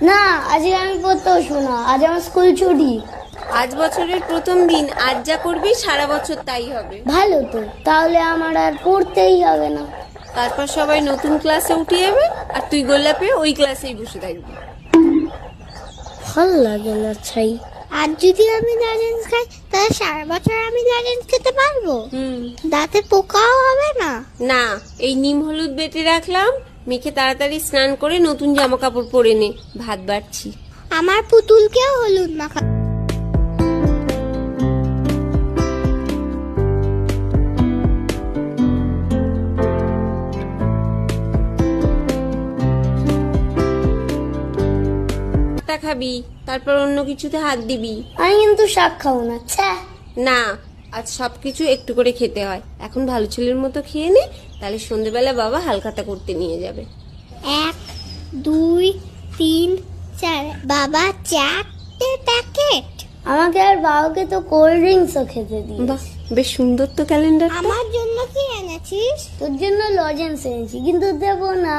না, আজকে আমি পড়তে বসবো না, আজ আমার স্কুল ছুটি। আজ বছরের প্রথম দিন, আজ যা করবি সারা বছর তাই হবে। ভালো তো, তাহলে আমার আর পড়তেই হবে না। তারপর সবাই নতুন ক্লাসে উঠে যাবে আর তুই গোল্লাপে ওই ক্লাসেই বসে থাকবি। ভাল লাগে না ছাই। আর যদি আমি লজেন্স খাই তাহলে সারা বছর আমি লজেন্স খেতে পারবো? দাঁতে পোকাও হবে না? না, এই নিম হলুদ বেটে রাখলাম, মেখে তাড়াতাড়ি স্নান করে নতুন জামা কাপড় পরে নে, ভাত বাড়ছি। আমার পুতুলকেও হলুদ মাখা। খাবি, তারপর অন্য কিছুতে হাত দিবি। আমি কিন্তু শাক খাবো না। ছ্যা। না, আজ সবকিছু একটু করে খেতে হয়। এখন ভালো ছেলের মতো খেয়ে নে, তাহলে সন্ধেবেলা বাবা হালখাতা করতে নিয়ে যাবে। 1 2 3 4। বাবা 4টে প্যাকেট? আমাকে আর বাবাকে তো কোল্ড ড্রিঙ্কসও খেতে দিই। বাহ, বেশ সুন্দর তো ক্যালেন্ডার। আমার জন্য কি এনেছিস? তোর জন্য লজেন্স এনেছি, কিন্তু দেবো না।